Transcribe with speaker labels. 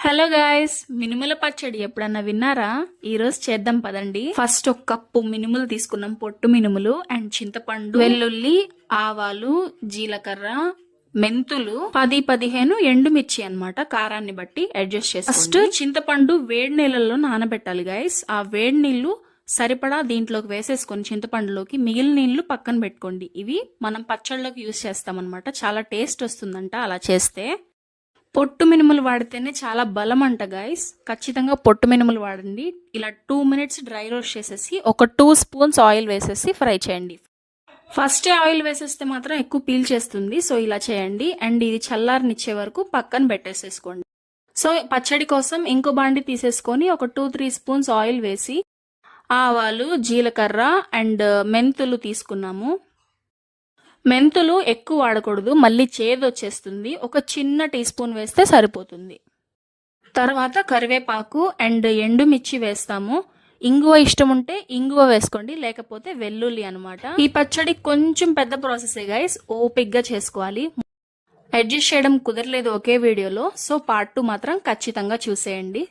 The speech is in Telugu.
Speaker 1: హలో గాయస్, మినుముల పచ్చడి ఎప్పుడన్నా విన్నారా? ఈరోజు చేద్దాం పదండి. ఫస్ట్ ఒక కప్పు మినుములు తీసుకున్నాం, పొట్టు మినుములు అండ్ చింతపండు, వెల్లుల్లి, ఆవాలు, జీలకర్ర, మెంతులు, 10-15 ఎండుమిర్చి అన్నమాట. కారాన్ని బట్టి అడ్జస్ట్ చేసుకోండి. ఫస్ట్ చింతపండు వేడి నీళ్ళల్లో నానబెట్టాలి గాయస్. ఆ వేడి నీళ్లు సరిపడా దీంట్లోకి వేసేసుకొని చింతపండులోకి మిగిలిన నీళ్లు పక్కన పెట్టుకోండి. ఇవి మనం పచ్చళ్ళలోకి యూజ్ చేస్తాం అనమాట. చాలా టేస్ట్ వస్తుందంట అలా చేస్తే. పొట్టు మినుములు వాడితేనే చాలా బలం అంట గాయస్. ఖచ్చితంగా పొట్టు మినుములు వాడండి. ఇలా 2 minutes డ్రై రోస్ట్ చేసేసి ఒక 2 spoons ఆయిల్ వేసేసి ఫ్రై చేయండి. ఫస్ట్ ఆయిల్ వేసేస్తే మాత్రం ఎక్కువ పీల్ చేస్తుంది, సో ఇలా చేయండి. అండ్ ఇది చల్లారనిచ్చే వరకు పక్కన పెట్టేసేసుకోండి. సో పచ్చడి కోసం ఇంకో బాండి తీసేసుకొని ఒక 2-3 spoons ఆయిల్ వేసి ఆవాలు, జీలకర్ర అండ్ మెంతులు తీసుకున్నాము. మెంతులు ఎక్కువ వాడకూడదు, మళ్ళీ చేదు వచ్చేస్తుంది. ఒక చిన్న టీ స్పూన్ వేస్తే సరిపోతుంది. తర్వాత కరివేపాకు అండ్ ఎండుమిర్చి వేస్తాము. ఇంగువ ఇష్టం ఉంటే ఇంగువ వేసుకోండి, లేకపోతే వెల్లుల్లి అనమాట. ఈ పచ్చడి కొంచెం పెద్ద ప్రాసెసే గైస్, ఓపిక్గా చేసుకోవాలి. అడ్జస్ట్ చేయడం కుదరలేదు ఒకే వీడియోలో, సో పార్ట్ 2 మాత్రం ఖచ్చితంగా చూసేయండి.